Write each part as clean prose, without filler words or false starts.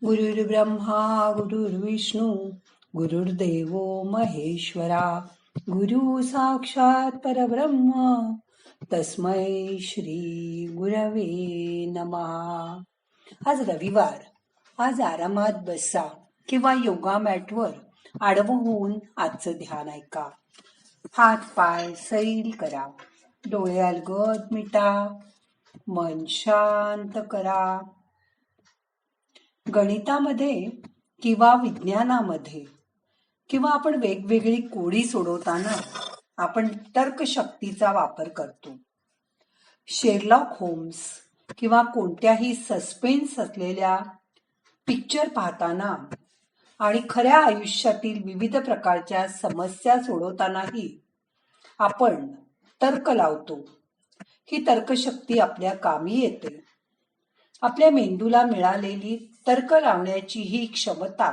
गुरुर्ब्रह्मा गुरुर्विष्णू गुरुर्देव महेश्वरा गुरु साक्षात परब्रह्म तस्मै श्री गुरवे नमः. आज रविवार. आज आरामात बसा किंवा योगा मॅटवर आडवं होऊन आजचं ध्यान ऐका. हात पाय सैल करा, डोळे अलगद मिटा, मन शांत करा. गणितामध्ये किंवा विज्ञानामध्ये किंवा आपण वेगवेगळी कोडी सोडवताना आपण तर्कशक्तीचा वापर करतो. शेरलॉक होम्स किंवा कोणत्याही सस्पेन्स असलेल्या पिक्चर पाहताना आणि खऱ्या आयुष्यातील विविध प्रकारच्या समस्या सोडवतानाही आपण तर्क लावतो. ही तर्कशक्ती आपल्या कामी येते. आपल्या मेंदूला मिळालेली तर्क लावण्याची ही क्षमता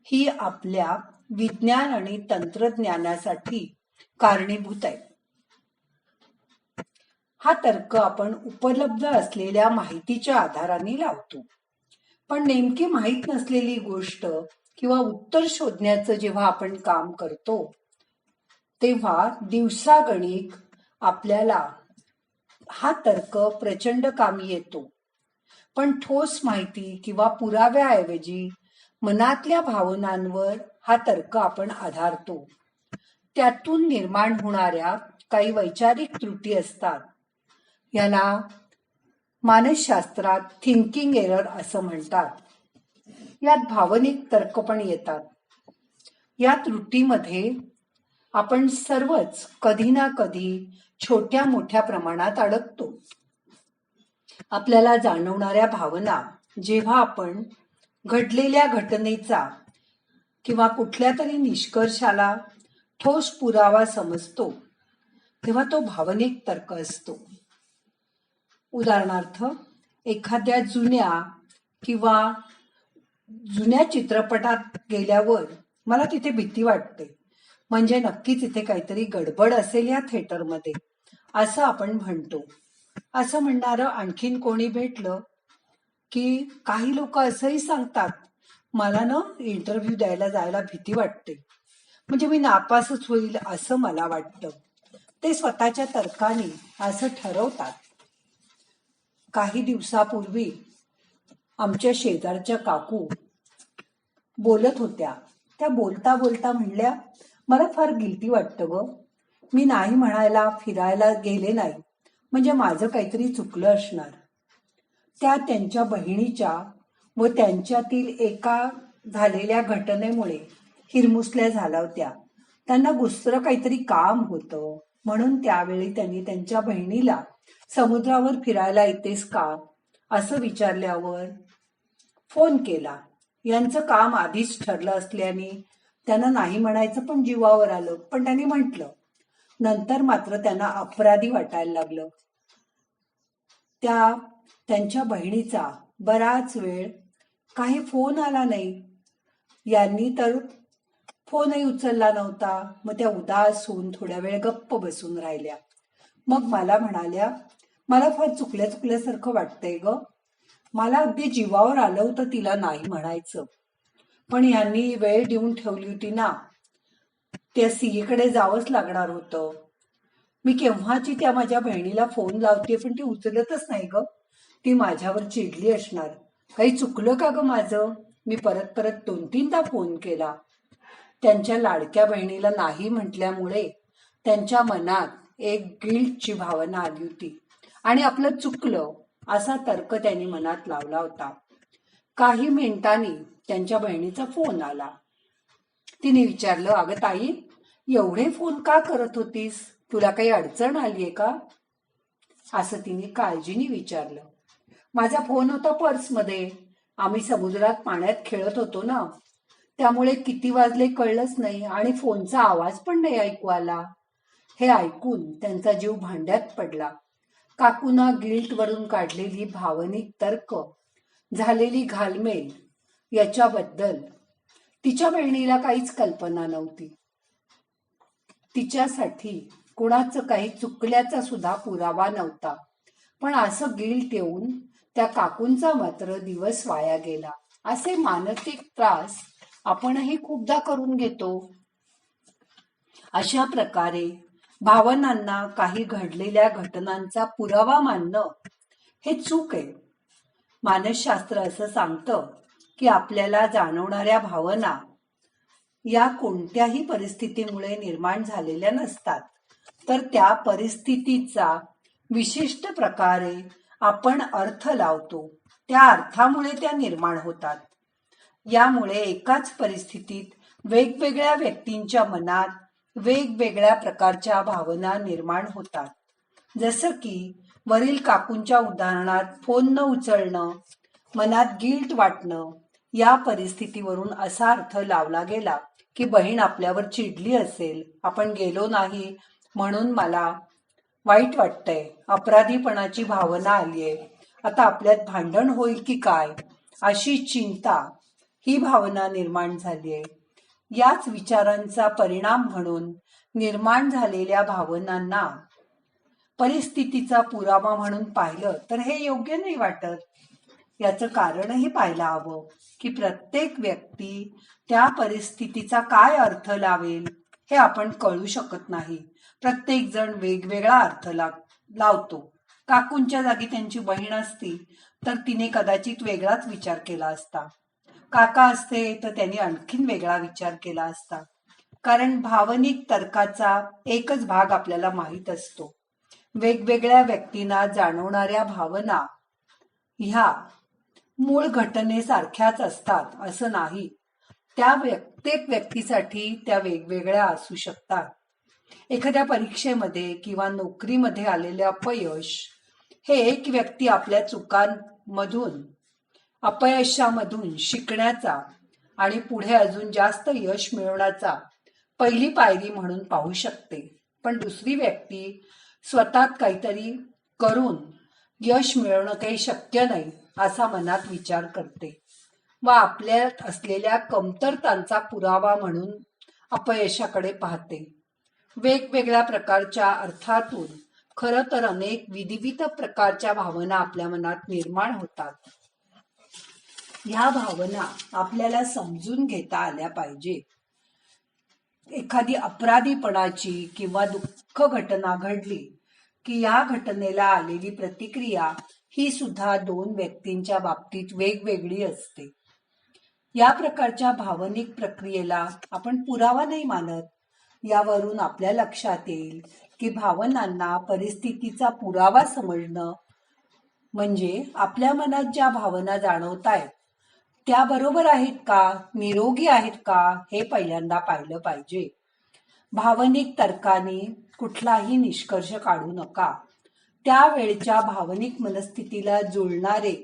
ही आपल्या विज्ञान आणि तंत्रज्ञानासाठी कारणीभूत आहे. हा तर्क आपण उपलब्ध असलेल्या माहितीच्या आधाराने लावतो. पण नेमकी माहीत नसलेली गोष्ट किंवा उत्तर शोधण्याचं जेव्हा आपण काम करतो तेव्हा दिवसागणिक आपल्याला हा तर्क प्रचंड कामी येतो. पण ठोस माहिती किंवा पुराव्याऐवजी मनातल्या भावनांवर हा तर्क आपण आधारतो. त्यातून निर्माण होणाऱ्या काही वैचारिक त्रुटी असतात. याला मानसशास्त्रात थिंकिंग एरर असं म्हणतात. यात भावनिक तर्क पण येतात. या त्रुटीमध्ये आपण सर्वच कधी ना कधी छोट्या मोठ्या प्रमाणात अडकतो. आपल्याला जाणवणाऱ्या भावना जेव्हा आपण घडलेल्या घटनेचा किंवा कुठल्या तरी निष्कर्षाला ठोस पुरावा समजतो तेव्हा तो भावनिक तर्क असतो. उदाहरणार्थ, एखाद्या जुन्या चित्रपटात गेल्यावर मला तिथे भीती वाटते, म्हणजे नक्कीच इथे काहीतरी गडबड असेल या थिएटरमध्ये असं आपण म्हणतो. असं म्हणणारं आणखीन कोणी भेटलं की काही लोक असंही सांगतात, मला ना इंटरव्ह्यू द्यायला जायला भीती वाटते, म्हणजे मी नापासच होईल असं मला वाटतं. ते स्वतःच्या तर्काने असं ठरवतात. काही दिवसापूर्वी आमच्या शेजारच्या काकू बोलत होत्या. त्या बोलता बोलता म्हणल्या, मला फार गिल्टी वाटतं ग, मी नाही म्हणायला फिरायला गेले नाही म्हणजे माझं काहीतरी चुकलं असणार. त्या त्यांच्या बहिणीच्या व त्यांच्यातील एका झालेल्या घटनेमुळे हिरमुसल्या झाल्या होत्या. त्यांना दुसरं काहीतरी काम होतं म्हणून त्यावेळी त्यांनी त्यांच्या बहिणीला समुद्रावर फिरायला येतेस का असं विचारल्यावर फोन केला. यांचं काम आधीच ठरलं असल्याने त्यांना नाही म्हणायचं पण जीवावर आलं, पण त्यांनी म्हटलं. नंतर मात्र त्यांना अपराधी वाटायला लागलं. त्यांच्या बहिणीचा बराच वेळ काही फोन आला नाही. यांनी तर फोनही उचलला नव्हता. मग त्या उदास होऊन थोड्या वेळ गप्प बसून राहिल्या. मग मला म्हणाल्या, मला फार चुकल्यासारखं वाटतंय ग, मला अगदी जीवावर आलं होतं तिला नाही म्हणायचं, पण यांनी वेळ देऊन ठेवली होती ना, त्या सीएकडे जावंच लागणार होतं. मी केव्हाची त्या माझ्या बहिणीला फोन लावते पण ती उचलतच नाही ग, ती माझ्यावर चिडली असणार. काही चुकलं का ग माझं? मी परत 2-3दा फोन केला. त्यांच्या लाडक्या बहिणीला नाही म्हटल्यामुळे त्यांच्या मनात एक गिल्टची भावना आली होती आणि आपलं चुकलं असा तर्क त्यांनी मनात लावला होता. काही मिनिटांनी त्यांच्या बहिणीचा फोन आला. तिने विचारलं, अगं ताई, एवढे फोन का करत होतीस? तुला काही अडचण आलीये का असं तिने काळजीने विचारलं. माझा फोन होता पर्समध्ये. आम्ही समुद्रात पाण्यात खेळत होतो ना, त्यामुळे किती वाजले कळलंच नाही आणि फोनचा आवाज पण नाही ऐकू आला. हे ऐकून त्यांचा जीव भांड्यात पडला. काकूना गिल्टवरून काढलेली भावनिक तर्क, झालेली घालमेल याच्याबद्दल तिच्या बहिणीला काहीच कल्पना नव्हती. तिच्यासाठी कुणाचं काही चुकल्याचा सुद्धा पुरावा नव्हता. पण असं गिल्ट येऊन त्या काकूंचा मात्र दिवस वाया गेला. असे मानसिक त्रास आपणही खूपदा करून घेतो. अशा प्रकारे भावनांना काही घडलेल्या घटनांचा पुरावा मानणं हे चूक आहे. मानसशास्त्र असं सांगतं की आपल्याला जाणवणाऱ्या भावना या कोणत्याही परिस्थितीमुळे निर्माण झालेल्या नसतात, तर त्या परिस्थितीचा विशिष्ट प्रकारे आपण अर्थ लावतो. त्या अर्थामुळे त्या निर्माण होतात. यामुळे एकाच परिस्थितीत वेगवेगळ्या व्यक्तींच्या मनात वेगवेगळ्या प्रकारच्या भावना निर्माण होतात. जसं की वरील काकूंच्या उदाहरणात फोन न उचलणं, मनात गिल्ट वाटणं, या परिस्थितीवरून असा अर्थ लावला गेला की बहीण आपल्यावर चिडली असेल, आपण गेलो नाही म्हणून मला वाईट वाटतंय, अपराधीपणाची भावना आलीये, आता आपल्यात भांडण होईल की काय, अशी चिंता ही भावना निर्माण झालीये. याच विचारांचा परिणाम म्हणून निर्माण झालेल्या भावनांना परिस्थितीचा पुरावा म्हणून पाहिलं तर हे योग्य नाही वाटत. याचं कारणही पाहायला हवं की प्रत्येक व्यक्ती त्या परिस्थितीचा काय अर्थ लावेल हे आपण कळू शकत नाही. प्रत्येक जण वेगवेगळा अर्थ लावतो. काकूंच्या जागी त्यांची बहीण असती तर तिने कदाचित वेगळाच विचार केला असता. काका असते तर त्यांनी आणखीन वेगळा विचार केला असता. कारण भावनिक तर्काचा एकच भाग आपल्याला माहीत असतो. वेगवेगळ्या व्यक्तींना जाणवणाऱ्या भावना ह्या मूळ घटनेसारख्याच असतात असं नाही. त्या प्रत्येक व्यक्तीसाठी त्या वेगवेगळ्या असू शकतात. एखाद्या परीक्षेमध्ये किंवा नोकरीमध्ये आलेले अपयश हे एक व्यक्ती आपल्या चुकांमधून, अपयशामधून शिकण्याचा आणि पुढे अजून जास्त यश मिळवण्याचा पहिली पायरी म्हणून पाहू शकते. पण दुसरी व्यक्ती स्वतःत काहीतरी करून यश मिळवणं काही शक्य नाही असा मनात विचार करते व आपल्यात असलेल्या कमतरतांचा पुरावा म्हणून अपयशाकडे पाहते. वेगवेगळ्या प्रकारच्या अर्थातून खरं तर अनेक विविध प्रकारच्या भावना आपल्या मनात निर्माण होतात. ह्या भावना आपल्याला समजून घेता आल्या पाहिजे. एखादी अपराधीपणाची किंवा दुःख घटना घडली की या घटनेला आलेली प्रतिक्रिया ही सुद्धा दोन व्यक्तींच्या बाबतीत वेगवेगळी असते. या प्रकारच्या भावनिक प्रक्रियेला आपण पुरावा नाही मानत. यावरून आपल्या लक्षात येईल की भावनांना परिस्थितीचा पुरावा समजणं म्हणजे आपल्या मनात ज्या भावना जाणवतायत त्या बरोबर आहेत का, निरोगी आहेत का, हे पहिल्यांदा पाहिलं पाहिजे. भावनिक तर्काने कुठलाही निष्कर्ष काढू नका. त्यावेळच्या भावनिक मनस्थितीला जुळणारे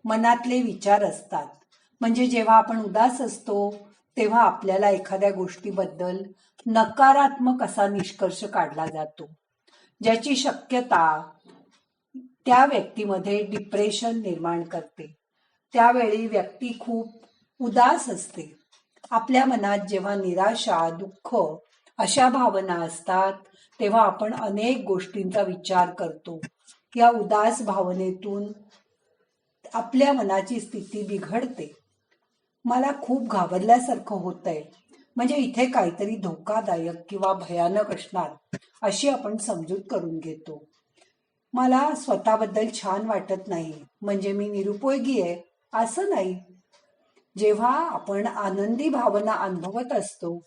मनातले विचार असतात. म्हणजे जेव्हा आपण उदास असतो तेव्हा आपल्याला एखाद्या गोष्टीबद्दल नकारात्मक असा निष्कर्ष काढला जातो, ज्याची शक्यता त्या व्यक्तीमध्ये डिप्रेशन निर्माण करते. त्यावेळी व्यक्ती खूप उदास असते. आपल्या मनात जेव्हा निराशा, दुःख अशा भावना असतात तेव्हा आपण अनेक गोष्टींचा विचार करतो. या उदास भावनेतून आपल्या मनाची स्थिती बिघडते. मला खूप घाबरल्यासारखं होतंय, म्हणजे इथे काहीतरी धोकादायक किंवा भयानक असणार अशी आपण समजूत करून घेतो. मला स्वतःबद्दल छान वाटत नाही, म्हणजे मी निरुपयोगी आहे असं नाही. जेव्हा आपण आनंदी भावना अनुभवत असतो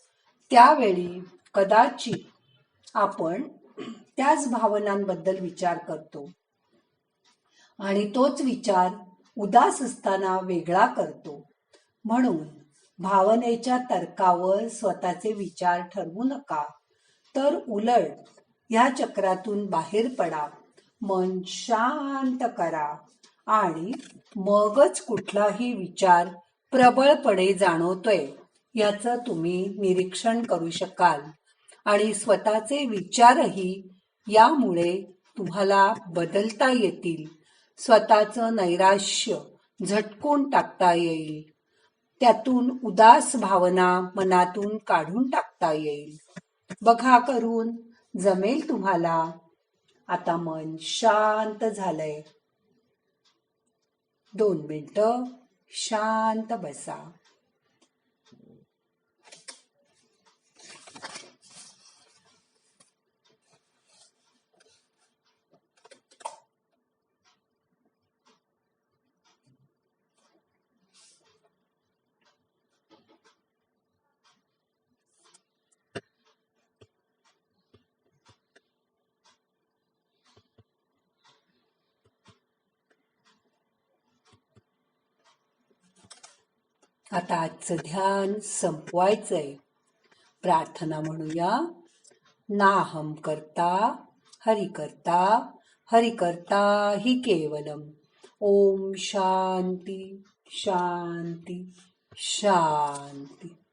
त्यावेळी कदाचित आपण त्याच भावनांबद्दल विचार करतो आणि तोच विचार उदास असताना वेगळा करतो. म्हणून भावनेच्या तर्कावर स्वतःचे विचार ठरवू नका, तर उलट ह्या चक्रातून बाहेर पडा, मन शांत करा आणि मगच कुठलाही विचार प्रबळपणे जाणवतोय याचं तुम्ही निरीक्षण करू शकाल आणि स्वतःचे विचारही यामुळे तुम्हाला बदलता येतील. स्वतःचं नैराश्य झटकून टाकता येईल. त्यातून उदास भावना मनातून काढून टाकता येईल. बघा करून, जमेल तुम्हाला. आता मन शांत झालंय. 2 मिनिटं शांत बसा. आता आजचं ध्यान संपवायचंय. प्रार्थना म्हणूया. नाहम करता हरि करता हरि करता हि केवलम. ओम शांती शांती शांती.